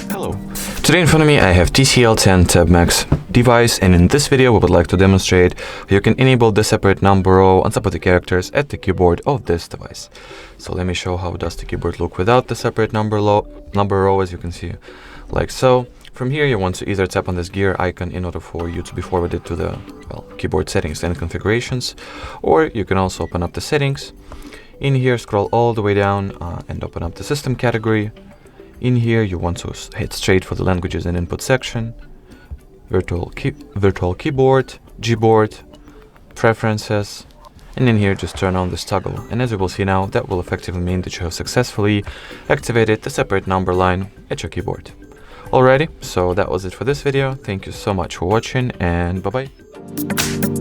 Hello. Today in front of me I have TCL TAB Max device, and in this video we would like to demonstrate how you can enable the separate number row on top of the characters at the keyboard of this device. So let me show how does the keyboard look without the separate number row, as you can see, like so. From here you want to either tap on this gear icon in order for you to be forwarded to the keyboard settings and configurations, or you can also open up the settings. In here scroll all the way down and open up the system category. In here you want to hit straight for the languages and input section, virtual keyboard, Gboard, preferences, and in here just turn on this toggle. And as you will see now, that will effectively mean that you have successfully activated the separate number line at your keyboard. Alrighty, so that was it for this video. Thank you so much for watching, and bye bye.